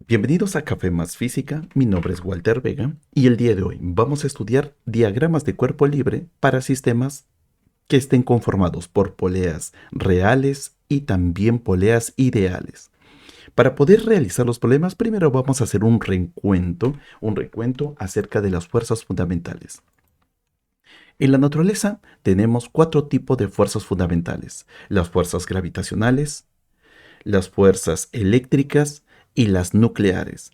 Bienvenidos a Café Más Física, mi nombre es Walter Vega y el día de hoy vamos a estudiar diagramas de cuerpo libre para sistemas que estén conformados por poleas reales y también poleas ideales. Para poder realizar los problemas, primero vamos a hacer un recuento acerca de las fuerzas fundamentales. En la naturaleza tenemos cuatro tipos de fuerzas fundamentales: las fuerzas gravitacionales, las fuerzas eléctricas y las nucleares.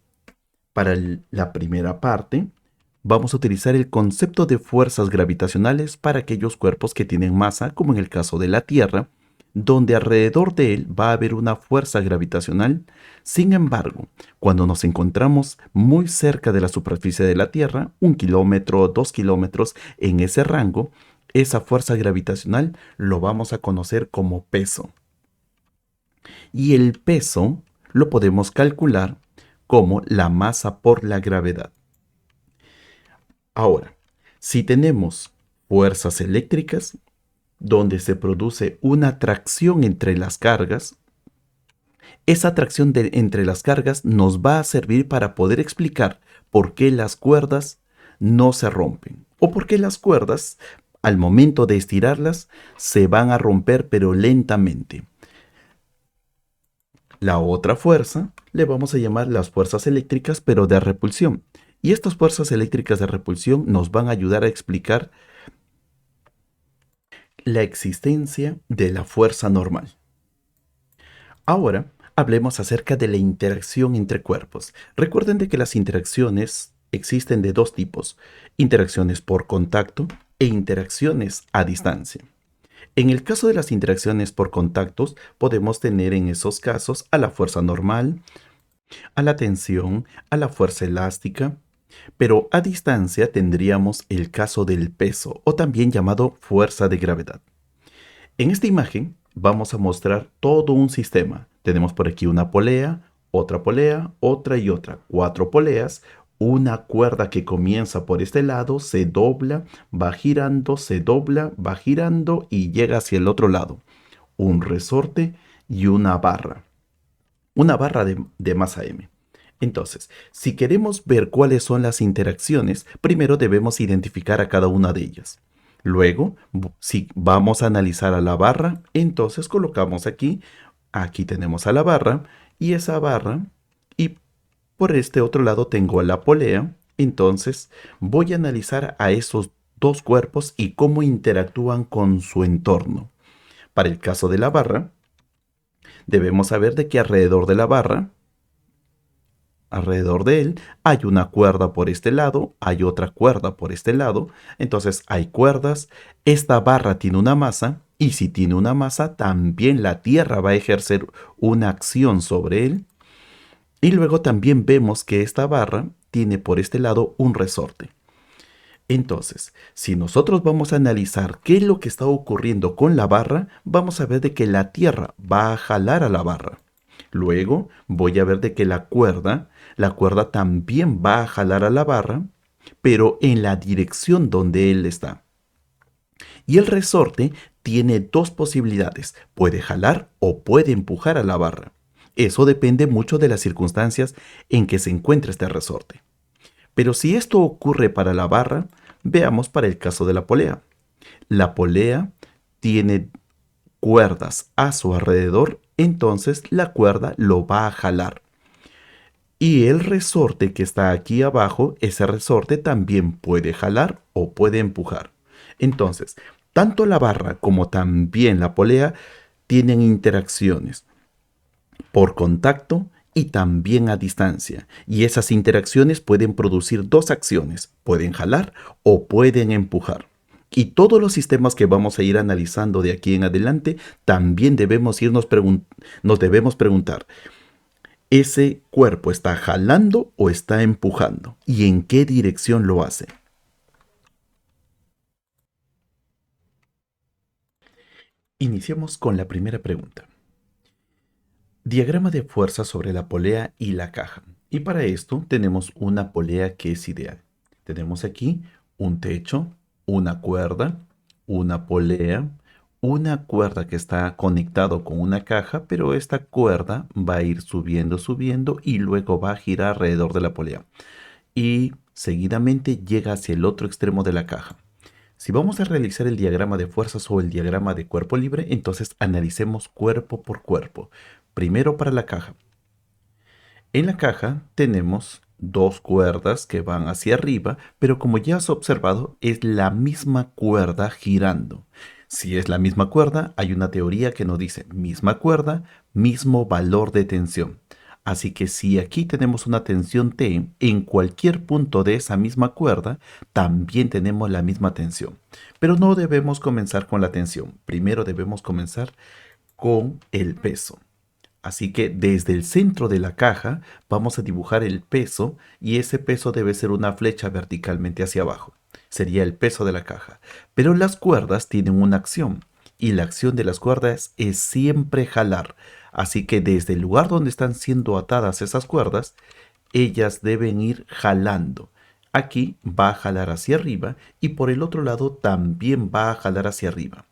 Para la primera parte, vamos a utilizar el concepto de fuerzas gravitacionales para aquellos cuerpos que tienen masa, como en el caso de la Tierra, donde alrededor de él va a haber una fuerza gravitacional. Sin embargo, cuando nos encontramos muy cerca de la superficie de la Tierra, 1 kilómetro o 2 kilómetros en ese rango, esa fuerza gravitacional lo vamos a conocer como peso. Y el peso lo podemos calcular como la masa por la gravedad. Ahora, si tenemos fuerzas eléctricas, donde se produce una atracción entre las cargas, esa atracción entre las cargas nos va a servir para poder explicar por qué las cuerdas no se rompen o por qué las cuerdas, al momento de estirarlas, se van a romper pero lentamente. La otra fuerza le vamos a llamar las fuerzas eléctricas pero de repulsión. Y estas fuerzas eléctricas de repulsión nos van a ayudar a explicar la existencia de la fuerza normal. Ahora hablemos acerca de la interacción entre cuerpos. Recuerden de que las interacciones existen de dos tipos: interacciones por contacto e interacciones a distancia. En el caso de las interacciones por contactos, podemos tener en esos casos a la fuerza normal, a la tensión, a la fuerza elástica, pero a distancia tendríamos el caso del peso, o también llamado fuerza de gravedad. En esta imagen vamos a mostrar todo un sistema. Tenemos por aquí una polea, otra y otra. Cuatro poleas, una cuerda que comienza por este lado, se dobla, va girando, se dobla, va girando y llega hacia el otro lado. Un resorte y una barra. Una barra de masa M. Entonces, si queremos ver cuáles son las interacciones, primero debemos identificar a cada una de ellas. Luego, si vamos a analizar a la barra, entonces colocamos aquí tenemos a la barra y esa barra, y por este otro lado tengo a la polea. Entonces, voy a analizar a esos dos cuerpos y cómo interactúan con su entorno. Para el caso de la barra, debemos saber de que alrededor de él hay una cuerda por este lado, hay otra cuerda por este lado. Entonces hay cuerdas. Esta barra tiene una masa, y si tiene una masa, también la Tierra va a ejercer una acción sobre él. Y luego también vemos que esta barra tiene por este lado un resorte. Entonces, si nosotros vamos a analizar qué es lo que está ocurriendo con la barra, vamos a ver de que la Tierra va a jalar a la barra. Luego voy a ver de que la cuerda también va a jalar a la barra, pero en la dirección donde él está. Y el resorte tiene dos posibilidades: puede jalar o puede empujar a la barra. Eso depende mucho de las circunstancias en que se encuentra este resorte. Pero si esto ocurre para la barra, veamos para el caso de la polea. La polea tiene cuerdas a su alrededor, entonces la cuerda lo va a jalar. Y el resorte que está aquí abajo, ese resorte también puede jalar o puede empujar. Entonces, tanto la barra como también la polea tienen interacciones por contacto y también a distancia. Y esas interacciones pueden producir dos acciones: pueden jalar o pueden empujar. Y todos los sistemas que vamos a ir analizando de aquí en adelante, también nos debemos preguntar: ¿ese cuerpo está jalando o está empujando? ¿Y en qué dirección lo hace? Iniciamos con la primera pregunta. Diagrama de fuerza sobre la polea y la caja. Y para esto tenemos una polea que es ideal. Tenemos aquí un techo, una cuerda, una polea, una cuerda que está conectado con una caja, pero esta cuerda va a ir subiendo, subiendo y luego va a girar alrededor de la polea. Y seguidamente llega hacia el otro extremo de la caja. Si vamos a realizar el diagrama de fuerzas o el diagrama de cuerpo libre, entonces analicemos cuerpo por cuerpo. Primero para la caja. En la caja tenemos dos cuerdas que van hacia arriba, pero como ya has observado, es la misma cuerda girando. Si es la misma cuerda, hay una teoría que nos dice misma cuerda, mismo valor de tensión. Así que si aquí tenemos una tensión T, en cualquier punto de esa misma cuerda, también tenemos la misma tensión. Pero no debemos comenzar con la tensión. Primero debemos comenzar con el peso. Así que desde el centro de la caja vamos a dibujar el peso y ese peso debe ser una flecha verticalmente hacia abajo. Sería el peso de la caja. Pero las cuerdas tienen una acción y la acción de las cuerdas es siempre jalar. Así que desde el lugar donde están siendo atadas esas cuerdas, ellas deben ir jalando. Aquí va a jalar hacia arriba y por el otro lado también va a jalar hacia arriba.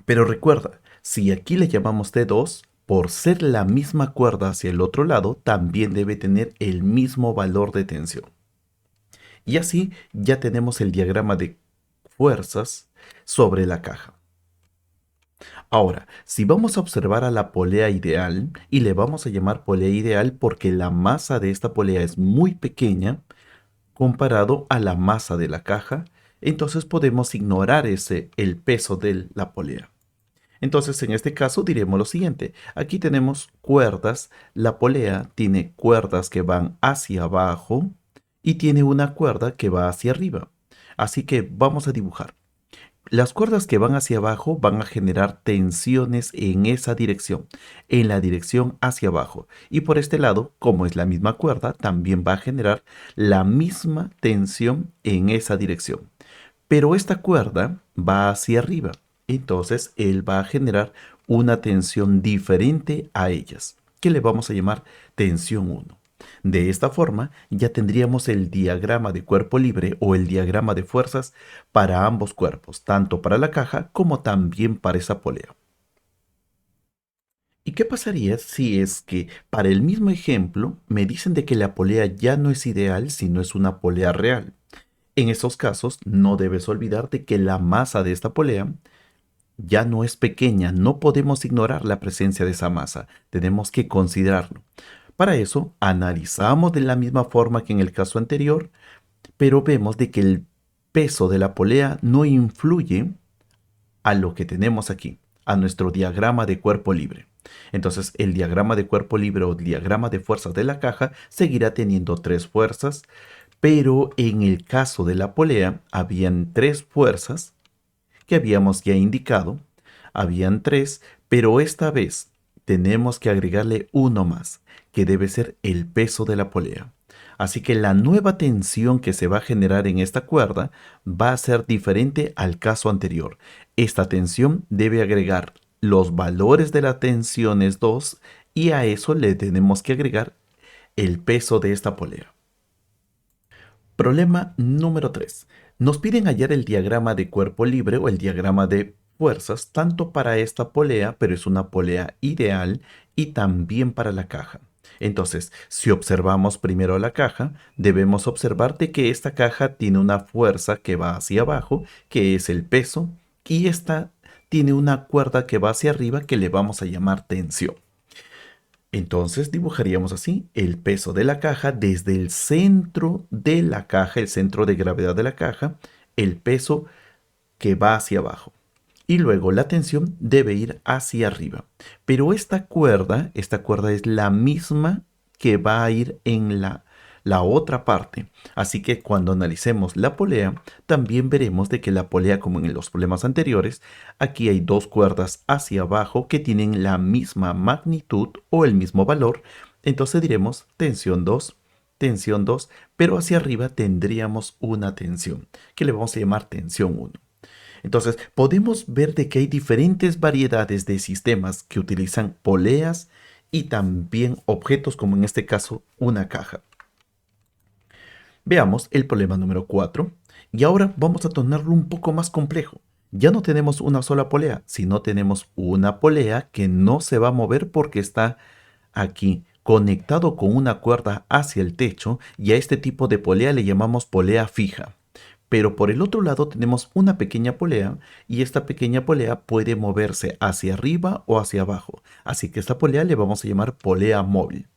Pero recuerda, si aquí le llamamos T2, por ser la misma cuerda hacia el otro lado, también debe tener el mismo valor de tensión. Y así ya tenemos el diagrama de fuerzas sobre la caja. Ahora, si vamos a observar a la polea ideal, y le vamos a llamar polea ideal porque la masa de esta polea es muy pequeña comparado a la masa de la caja, entonces podemos ignorar el peso de la polea. Entonces, en este caso diremos lo siguiente. Aquí tenemos cuerdas. La polea tiene cuerdas que van hacia abajo y tiene una cuerda que va hacia arriba. Así que vamos a dibujar. Las cuerdas que van hacia abajo van a generar tensiones en esa dirección, en la dirección hacia abajo. Y por este lado, como es la misma cuerda, también va a generar la misma tensión en esa dirección. Pero esta cuerda va hacia arriba, entonces él va a generar una tensión diferente a ellas, que le vamos a llamar tensión 1. De esta forma ya tendríamos el diagrama de cuerpo libre o el diagrama de fuerzas para ambos cuerpos, tanto para la caja como también para esa polea. ¿Y qué pasaría si es que para el mismo ejemplo me dicen de que la polea ya no es ideal sino es una polea real? En esos casos, no debes olvidarte que la masa de esta polea ya no es pequeña, no podemos ignorar la presencia de esa masa, tenemos que considerarlo. Para eso, analizamos de la misma forma que en el caso anterior, pero vemos de que el peso de la polea no influye a lo que tenemos aquí, a nuestro diagrama de cuerpo libre. Entonces, el diagrama de cuerpo libre o diagrama de fuerzas de la caja seguirá teniendo tres fuerzas, pero en el caso de la polea, habían tres fuerzas que habíamos ya indicado. Habían tres, pero esta vez tenemos que agregarle uno más, que debe ser el peso de la polea. Así que la nueva tensión que se va a generar en esta cuerda va a ser diferente al caso anterior. Esta tensión debe agregar los valores de la tensión es 2 y a eso le tenemos que agregar el peso de esta polea. Problema número 3. Nos piden hallar el diagrama de cuerpo libre o el diagrama de fuerzas tanto para esta polea, pero es una polea ideal, y también para la caja. Entonces, si observamos primero la caja, debemos observar de que esta caja tiene una fuerza que va hacia abajo, que es el peso, y esta tiene una cuerda que va hacia arriba que le vamos a llamar tensión. Entonces dibujaríamos así el peso de la caja desde el centro de la caja, el centro de gravedad de la caja, el peso que va hacia abajo. Y luego la tensión debe ir hacia arriba. Pero esta cuerda es la misma que va a ir en la otra parte. Así que cuando analicemos la polea, también veremos de que la polea, como en los problemas anteriores, aquí hay dos cuerdas hacia abajo que tienen la misma magnitud o el mismo valor. Entonces diremos tensión 2, pero hacia arriba tendríamos una tensión, que le vamos a llamar tensión 1. Entonces, podemos ver de que hay diferentes variedades de sistemas que utilizan poleas y también objetos, como en este caso una caja. Veamos el problema número 4 y ahora vamos a tornarlo un poco más complejo, Ya no tenemos una sola polea, sino tenemos una polea que no se va a mover porque está aquí conectado con una cuerda hacia el techo, y a este tipo de polea le llamamos polea fija. Pero por el otro lado tenemos una pequeña polea, y esta pequeña polea puede moverse hacia arriba o hacia abajo. Así que esta polea le vamos a llamar polea móvil.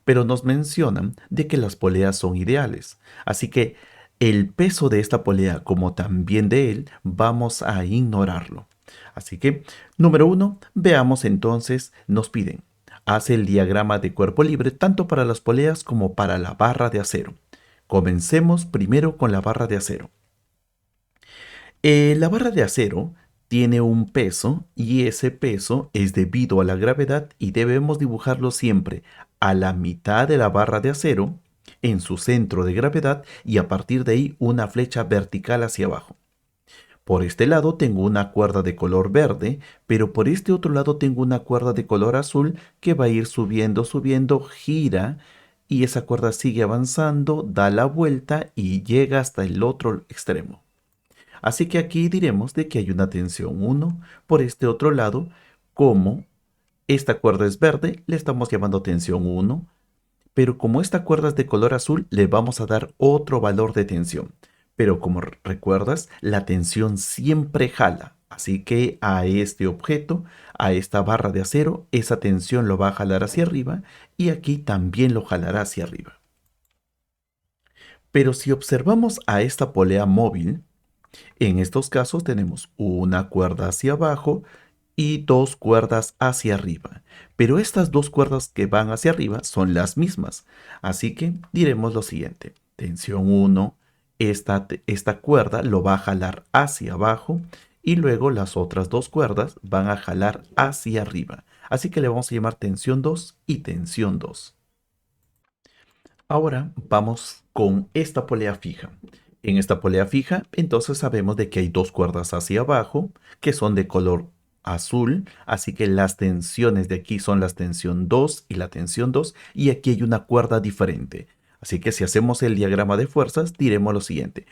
Pero nos mencionan de que las poleas son ideales. Así que el peso de esta polea, como también de él, vamos a ignorarlo. Así que, número uno, veamos entonces, nos piden, hace el diagrama de cuerpo libre tanto para las poleas como para la barra de acero. Comencemos primero con la barra de acero. La barra de acero tiene un peso, y ese peso es debido a la gravedad, y debemos dibujarlo siempre a la mitad de la barra de acero, en su centro de gravedad, y a partir de ahí una flecha vertical hacia abajo. Por este lado tengo una cuerda de color verde, pero por este otro lado tengo una cuerda de color azul que va a ir subiendo, subiendo, gira, y esa cuerda sigue avanzando, da la vuelta y llega hasta el otro extremo. Así que aquí diremos de que hay una tensión 1. Por este otro lado, como esta cuerda es verde, le estamos llamando tensión 1. Pero como esta cuerda es de color azul, le vamos a dar otro valor de tensión. Pero como recuerdas, la tensión siempre jala. Así que a este objeto, a esta barra de acero, esa tensión lo va a jalar hacia arriba, y aquí también lo jalará hacia arriba. Pero si observamos a esta polea móvil, en estos casos tenemos una cuerda hacia abajo y dos cuerdas hacia arriba. Pero estas dos cuerdas que van hacia arriba son las mismas. Así que diremos lo siguiente. Tensión 1, esta cuerda lo va a jalar hacia abajo, y luego las otras dos cuerdas van a jalar hacia arriba. Así que le vamos a llamar tensión 2 y tensión 2. Ahora vamos con esta polea fija. En esta polea fija, entonces sabemos de que hay dos cuerdas hacia abajo que son de color azul, así que las tensiones de aquí son la tensión 2 y la tensión 2, y aquí hay una cuerda diferente. Así que si hacemos el diagrama de fuerzas, diremos lo siguiente.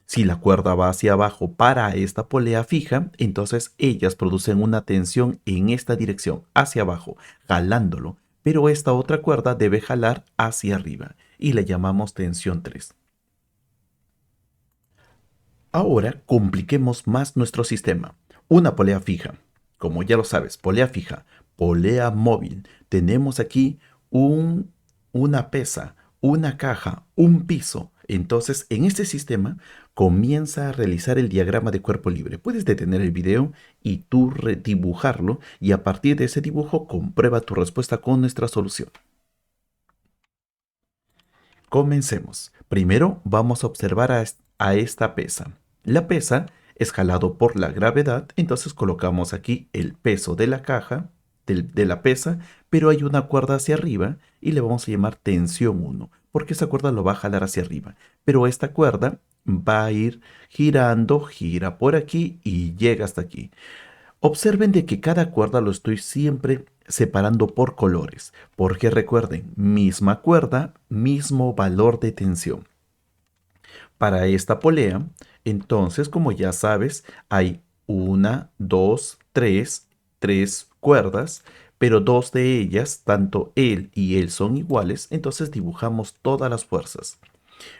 Si la cuerda va hacia abajo para esta polea fija, entonces ellas producen una tensión en esta dirección, hacia abajo, jalándolo, pero esta otra cuerda debe jalar hacia arriba, y le llamamos tensión 3. Ahora compliquemos más nuestro sistema. Una polea fija. Como ya lo sabes, polea fija, polea móvil. Tenemos aquí una pesa, una caja, un piso. Entonces, en este sistema, comienza a realizar el diagrama de cuerpo libre. Puedes detener el video y tú redibujarlo, y a partir de ese dibujo comprueba tu respuesta con nuestra solución. Comencemos. Primero vamos a observar a esta pesa. La pesa es jalado por la gravedad, entonces colocamos aquí el peso de la caja, de la pesa, pero hay una cuerda hacia arriba y le vamos a llamar tensión 1, porque esa cuerda lo va a jalar hacia arriba. Pero esta cuerda va a ir girando, gira por aquí y llega hasta aquí. Observen de que cada cuerda lo estoy siempre separando por colores, porque recuerden, misma cuerda, mismo valor de tensión. Para esta polea, entonces, como ya sabes, hay una, dos, tres cuerdas, pero dos de ellas, tanto él y él son iguales, entonces dibujamos todas las fuerzas.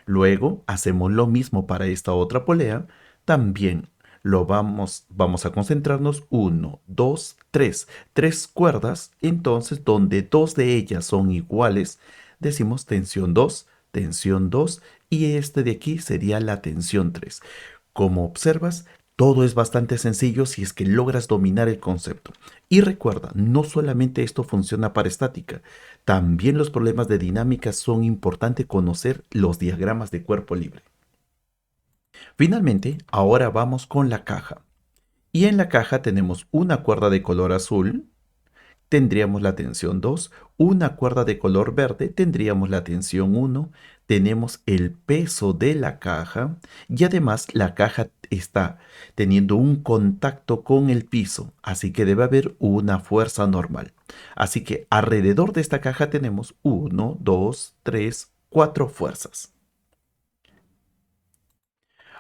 Luego hacemos lo mismo para esta otra polea. También vamos a concentrarnos uno, dos, tres cuerdas. Entonces, donde dos de ellas son iguales, decimos tensión 2, y este de aquí sería la tensión 3. Como observas, todo es bastante sencillo si es que logras dominar el concepto. Y recuerda, no solamente esto funciona para estática, también los problemas de dinámica son importantes conocer los diagramas de cuerpo libre. Finalmente, ahora vamos con la caja. Y en la caja tenemos una cuerda de color azul, tendríamos la tensión 2, una cuerda de color verde, tendríamos la tensión 1, tenemos el peso de la caja, y además la caja está teniendo un contacto con el piso, así que debe haber una fuerza normal. Así que alrededor de esta caja tenemos 1, 2, 3, 4 fuerzas.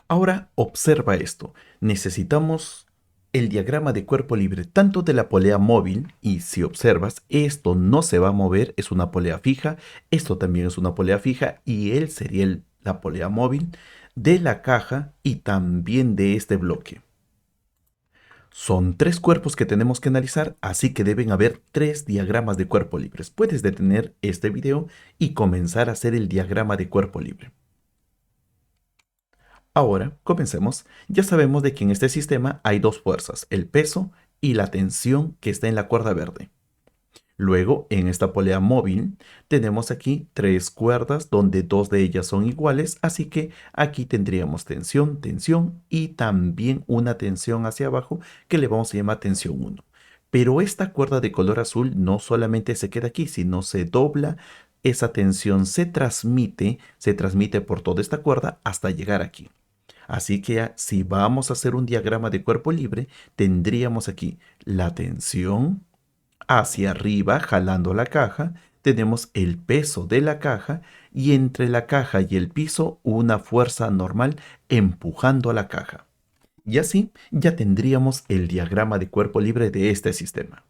Ahora observa esto. Necesitamos el diagrama de cuerpo libre tanto de la polea móvil, y si observas, esto no se va a mover, es una polea fija, esto también es una polea fija y él sería la polea móvil de la caja y también de este bloque. Son tres cuerpos que tenemos que analizar, así que deben haber tres diagramas de cuerpo libres. Puedes detener este video y comenzar a hacer el diagrama de cuerpo libre. Ahora, comencemos. Ya sabemos de que en este sistema hay dos fuerzas, el peso y la tensión que está en la cuerda verde. Luego, en esta polea móvil, tenemos aquí tres cuerdas donde dos de ellas son iguales, así que aquí tendríamos tensión, tensión y también una tensión hacia abajo que le vamos a llamar tensión 1. Pero esta cuerda de color azul no solamente se queda aquí, sino se dobla, esa tensión se transmite por toda esta cuerda hasta llegar aquí. Así que si vamos a hacer un diagrama de cuerpo libre, tendríamos aquí la tensión hacia arriba jalando la caja, tenemos el peso de la caja y entre la caja y el piso una fuerza normal empujando a la caja. Y así ya tendríamos el diagrama de cuerpo libre de este sistema.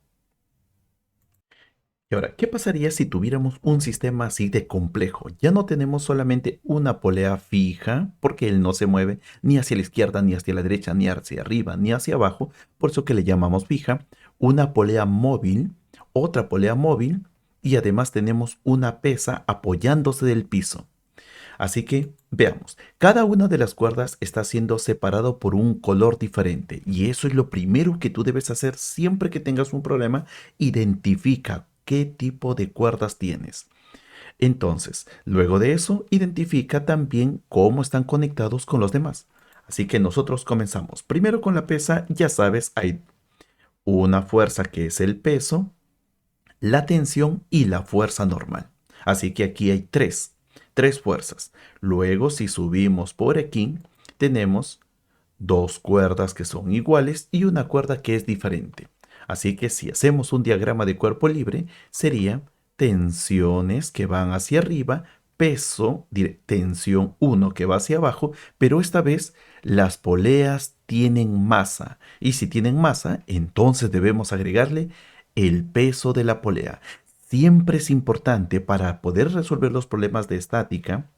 Y ahora, ¿qué pasaría si tuviéramos un sistema así de complejo? Ya no tenemos solamente una polea fija, porque él no se mueve ni hacia la izquierda, ni hacia la derecha, ni hacia arriba, ni hacia abajo, por eso que le llamamos fija, una polea móvil, otra polea móvil, y además tenemos una pesa apoyándose del piso. Así que veamos, cada una de las cuerdas está siendo separado por un color diferente y eso es lo primero que tú debes hacer siempre que tengas un problema. Identifica qué tipo de cuerdas tienes. Entonces, luego de eso, identifica también cómo están conectados con los demás. Así que nosotros comenzamos. Primero con la pesa, ya sabes, hay una fuerza que es el peso, la tensión y la fuerza normal. Así que aquí hay tres fuerzas. Luego, si subimos por aquí, tenemos dos cuerdas que son iguales y una cuerda que es diferente. Así que si hacemos un diagrama de cuerpo libre, sería tensiones que van hacia arriba, peso, tensión 1 que va hacia abajo, pero esta vez las poleas tienen masa. Y si tienen masa, entonces debemos agregarle el peso de la polea. Siempre es importante para poder resolver los problemas de estática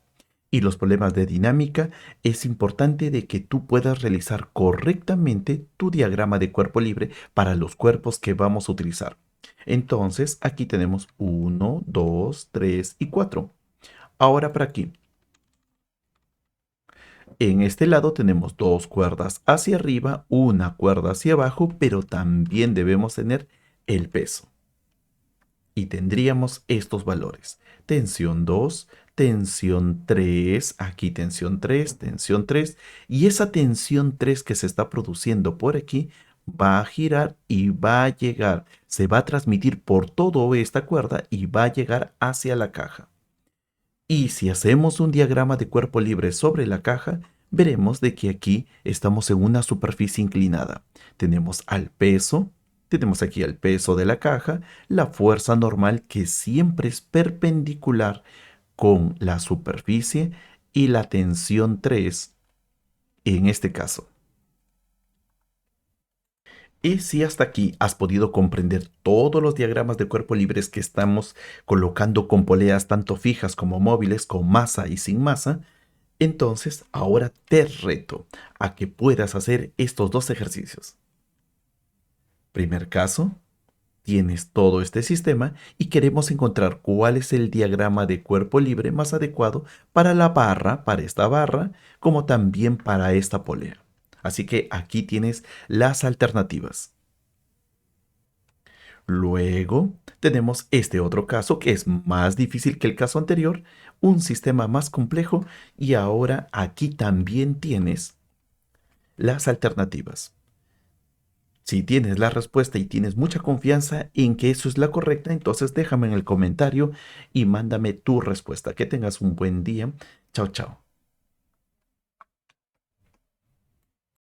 y los problemas de dinámica, es importante de que tú puedas realizar correctamente tu diagrama de cuerpo libre para los cuerpos que vamos a utilizar. Entonces, aquí tenemos 1, 2, 3 y 4. Ahora para aquí. En este lado tenemos dos cuerdas hacia arriba, una cuerda hacia abajo, pero también debemos tener el peso. Y tendríamos estos valores. Tensión 2, tensión 3, aquí tensión 3, y esa tensión 3 que se está produciendo por aquí va a girar y va a llegar, se va a transmitir por toda esta cuerda y va a llegar hacia la caja. Y si hacemos un diagrama de cuerpo libre sobre la caja, veremos de que aquí estamos en una superficie inclinada. Tenemos al peso, tenemos aquí el peso de la caja, la fuerza normal que siempre es perpendicular con la superficie y la tensión 3 en este caso. Y si hasta aquí has podido comprender todos los diagramas de cuerpo libres que estamos colocando con poleas tanto fijas como móviles, con masa y sin masa, entonces ahora te reto a que puedas hacer estos dos ejercicios. Primer caso, tienes todo este sistema y queremos encontrar cuál es el diagrama de cuerpo libre más adecuado para la barra, para esta barra, como también para esta polea. Así que aquí tienes las alternativas. Luego tenemos este otro caso que es más difícil que el caso anterior, un sistema más complejo y ahora aquí también tienes las alternativas. Si tienes la respuesta y tienes mucha confianza en que eso es la correcta, entonces déjame en el comentario y mándame tu respuesta. Que tengas un buen día. Chao, chao.